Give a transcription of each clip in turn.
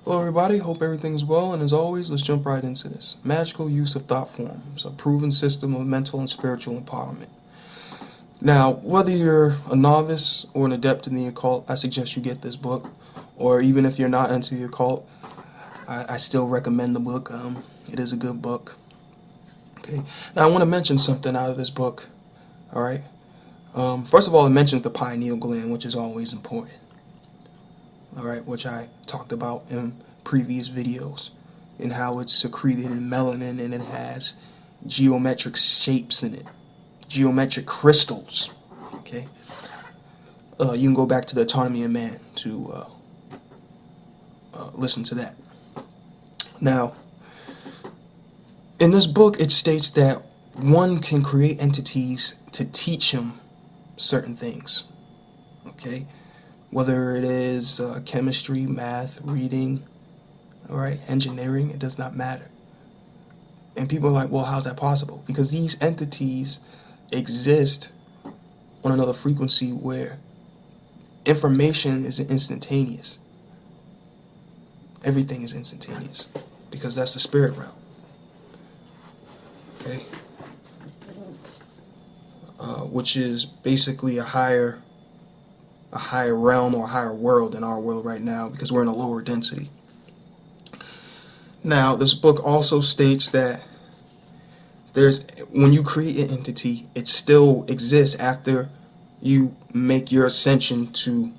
Hello everybody, hope everything is well, and as always, let's jump right into this. Magical use of thought forms, a proven system of mental and spiritual empowerment. Now, whether you're a novice or an adept in the occult, I suggest you get this book. Or even if you're not into the occult, I still recommend the book. It is a good book. Okay. Now, I want to mention something out of this book. All right. First of all, it mentions the pineal gland, which is always important. All right, which I talked about in previous videos, and how it's secreted in melanin and it has geometric shapes in it, geometric crystals. Okay, you can go back to the Autonomy of Man to listen to that. Now, in this book, it states that one can create entities to teach him certain things. Okay, whether it is chemistry, math, reading, all right, engineering, it does not matter. And people are like, well, how's that possible? Because these entities exist on another frequency where information is instantaneous. Everything is instantaneous because that's the spirit realm. Okay, which is basically a higher realm or a higher world than our world right now, because we're in a lower density. Now, this book also states that when you create an entity, it still exists after you make your ascension to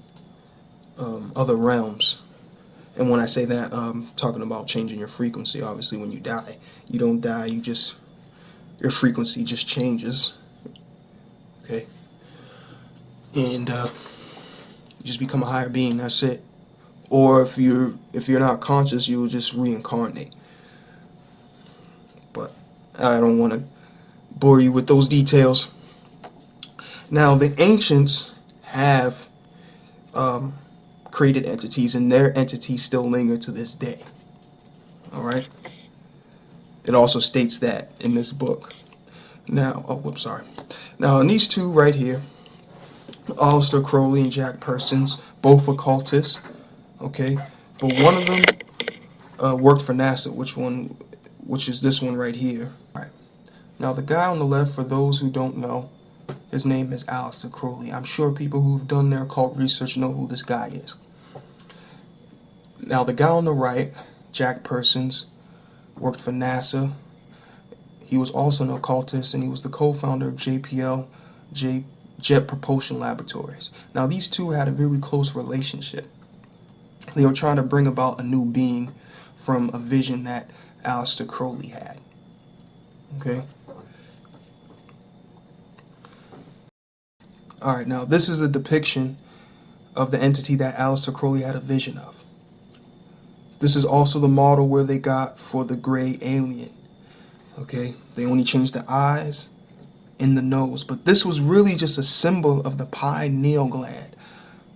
other realms. And when I say that, I'm talking about changing your frequency. Obviously, when you die, you don't die. Your frequency just changes. Okay, and you just become a higher being. That's it. Or if you're not conscious, you will just reincarnate. But I don't want to bore you with those details. Now, the ancients have created entities, and their entities still linger to this day. All right. It also states that in this book. Now, Now, in these two right here, Aleister Crowley and Jack Persons, both occultists. Okay, but one of them worked for NASA. Which is this one right here. All right. Now, the guy on the left, for those who don't know, his name is Aleister Crowley. I'm sure people who've done their occult research know who this guy is. Now, the guy on the right, Jack Persons, worked for NASA. He was also an occultist, and he was the co-founder of JPL, Jet Propulsion Laboratories. Now, these two had a very close relationship. They were trying to bring about a new being from a vision that Aleister Crowley had. Okay? Alright, now this is a depiction of the entity that Aleister Crowley had a vision of. This is also the model where they got for the gray alien. Okay? They only changed the eyes and the nose. But this was really just a symbol of the pineal gland.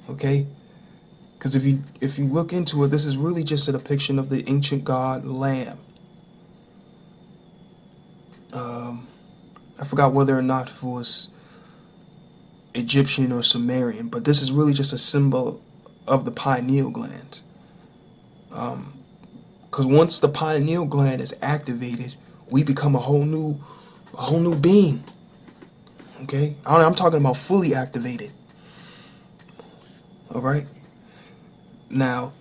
Okay? Because if you look into it, this is really just a depiction of the ancient god Lamb. I forgot whether or not it was Egyptian or Sumerian, but this is really just a symbol of the pineal gland. Because once the pineal gland is activated, we become a whole new being. Okay, I'm talking about fully activated. All right. Now,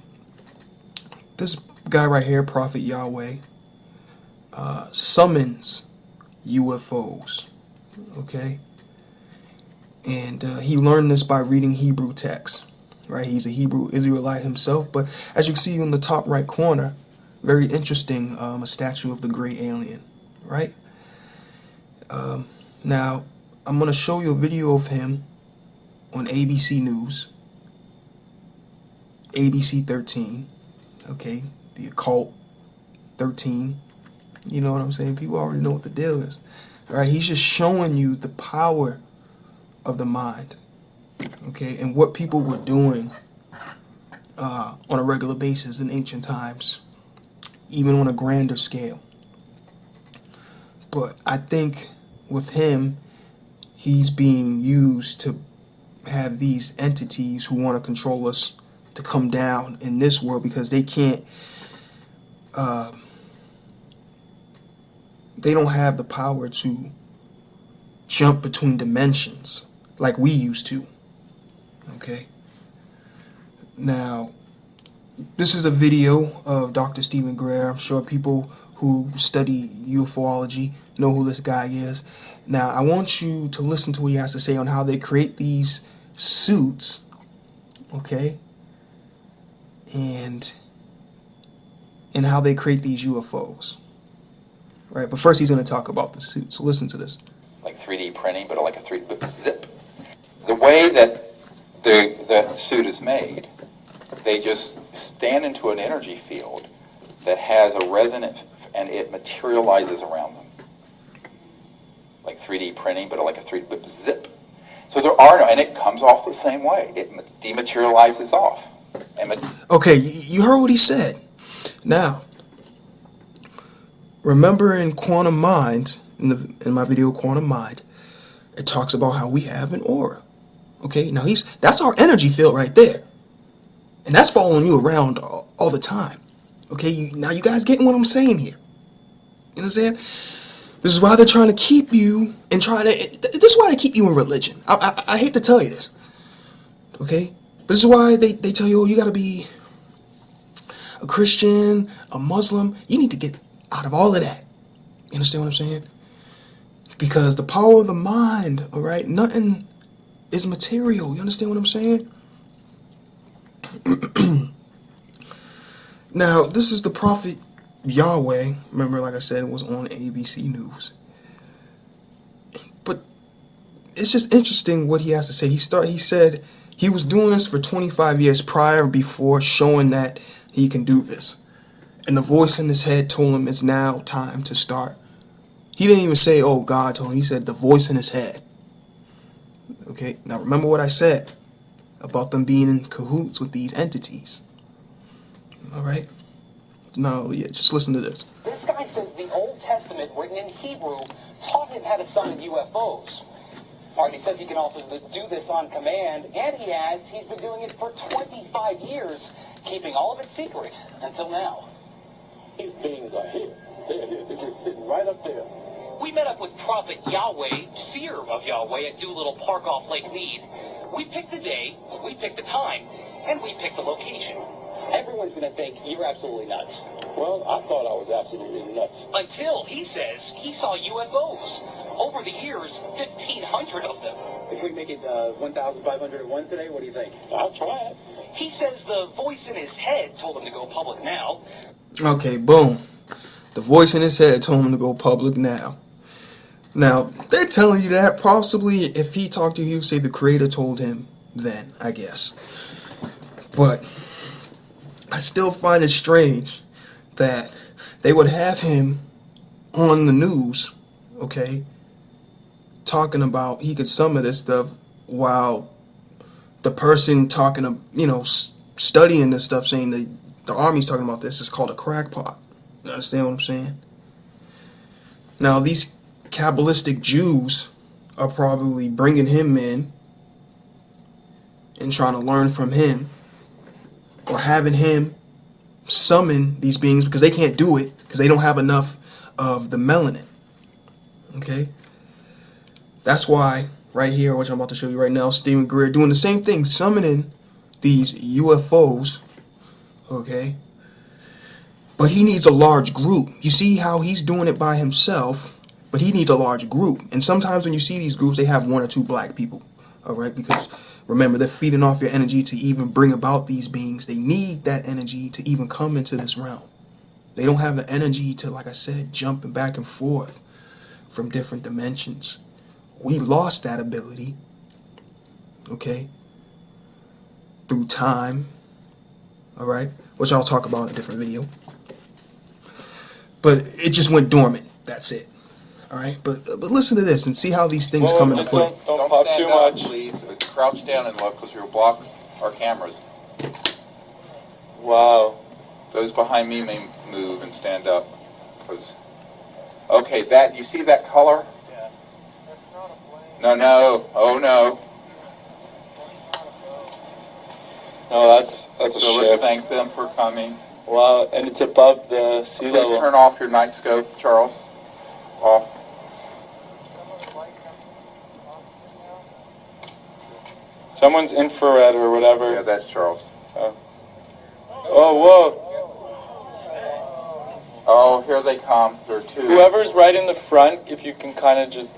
this guy right here, Prophet Yahweh, summons UFOs, okay? And he learned this by reading Hebrew texts, right? He's a Hebrew Israelite himself, but as you can see in the top right corner, very interesting, a statue of the great alien, right? Now, I'm going to show you a video of him on ABC News. ABC 13, okay, the occult 13, you know what I'm saying? People already know what the deal is. All right, he's just showing you the power of the mind, okay, and what people were doing on a regular basis in ancient times, even on a grander scale. But I think with him, he's being used to have these entities who want to control us to come down in this world because they can't, they don't have the power to jump between dimensions like we used to. Okay? Now, this is a video of Dr. Stephen Greer. I'm sure people who study ufology know who this guy is. Now, I want you to listen to what he has to say on how they create these suits, okay, and how they create these UFOs, right? But first, he's going to talk about the suit. So listen to this. Like 3D printing, but like a 3D zip. The way that the suit is made, they just stand into an energy field that has a resonance, and it materializes around them. Like 3D printing, but like a 3D zip. So there are no, and it comes off the same way. It dematerializes off. Okay, you heard what he said. Now, remember in Quantum Mind, in my video Quantum Mind, it talks about how we have an aura. Okay, now that's our energy field right there. And that's following you around all the time. Okay, now you guys getting what I'm saying here. You know what I'm saying? This is why they're trying to keep you and this is why they keep you in religion. I hate to tell you this. Okay? This is why they tell you, oh, you got to be a Christian, a Muslim. You need to get out of all of that. You understand what I'm saying? Because the power of the mind, all right, nothing is material. You understand what I'm saying? Now, this is the prophet Yahweh. Remember, like I said, it was on ABC News. But it's just interesting what he has to say. He said he was doing this for 25 years before showing that he can do this. And the voice in his head told him it's now time to start. He didn't even say, oh, God told him. He said the voice in his head. Okay, now remember what I said about them being in cahoots with these entities. All right? No, yeah, just listen to this. This guy says the Old Testament, written in Hebrew, taught him how to summon UFOs. All right, he says he can also do this on command, and he adds he's been doing it for 25 years, keeping all of it secret until now. These beings are here. They're here. They're just sitting right up there. We met up with Prophet Yahweh, seer of Yahweh, at Doolittle Park off Lake Mead. We picked the day, we picked the time, and we picked the location. Everyone's going to think you're absolutely nuts. Well, I thought I was absolutely nuts. Until he says he saw UFOs. Over the years, 1,500 of them. If we make it 1,501 today, what do you think? I'll try it. He says the voice in his head told him to go public now. Okay, boom. The voice in his head told him to go public now. Now, they're telling you that possibly if he talked to you, say the creator told him then, I guess. But I still find it strange that they would have him on the news, okay, talking about he could summon this stuff while the person talking, studying this stuff, saying that the army's talking about this is called a crackpot. You understand what I'm saying? Now, these Kabbalistic Jews are probably bringing him in and trying to learn from him, or having him summon these beings because they can't do it because they don't have enough of the melanin. Okay? That's why right here, which I'm about to show you right now, Stephen Greer doing the same thing, summoning these UFOs. Okay? But he needs a large group. You see how he's doing it by himself, but he needs a large group. And sometimes when you see these groups, they have 1 or 2 black people. All right? Because remember, they're feeding off your energy to even bring about these beings. They need that energy to even come into this realm. They don't have the energy to, like I said, jumping back and forth from different dimensions. We lost that ability, okay, through time, all right, which I'll talk about in a different video. But it just went dormant. That's it. All right, but listen to this and see how these things come into play. Don't pop too much, please. Crouch down and look, because you'll block our cameras. Wow. Those behind me may move and stand up, because. Okay, that you see that color? Yeah. That's not a flame. No. Oh no. No, that's a So ship. let's thank them for coming. Wow, and it's above the sea Please level. turn off your night scope, Charles. Off. Someone's infrared or whatever. Yeah, that's Charles. Oh, whoa. Oh, here they come. There are two. Whoever's right in the front, if you can kind of just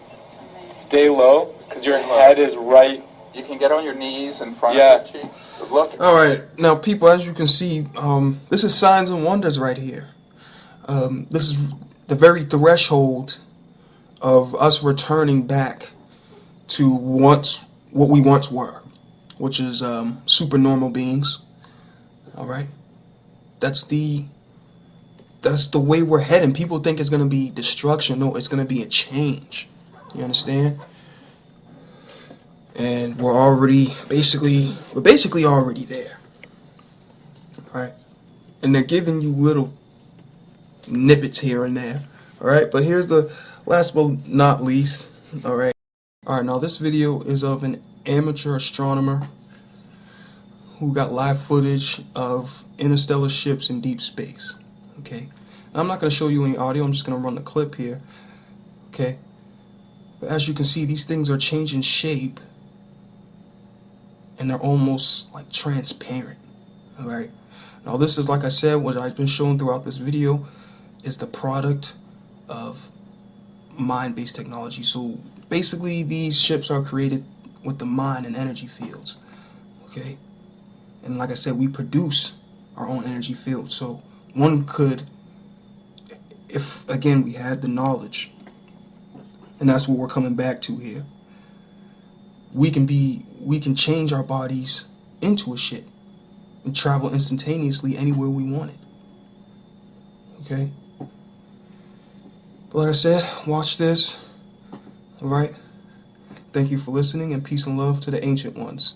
stay low, because your Stay low. head is right. You can get on your knees in front Yeah. of your cheek. Look. All right, now people, as you can see, this is signs and wonders right here. This is the very threshold of us returning back to what we once were, which is supernormal beings. All right, that's the way we're heading. People think it's gonna be destruction. No, it's gonna be a change. You understand? And we're basically already there. Right? And they're giving you little snippets here and there. All right, but here's the last but not least. All right. Now this video is of an amateur astronomer who got live footage of interstellar ships in deep space. Okay. Now, I'm not going to show you any audio. I'm just going to run the clip here. Okay. But as you can see, these things are changing shape, and they're almost like transparent. All right. Now this is, like I said, what I've been showing throughout this video is the product of mind-based technology. So basically, these ships are created with the mind and energy fields. Okay. And like I said, we produce our own energy field. So one could, if again we had the knowledge, and that's what we're coming back to here, we can change our bodies into a ship and travel instantaneously anywhere we want it. Okay? But like I said, watch this. Alright? Thank you for listening, and peace and love to the ancient ones.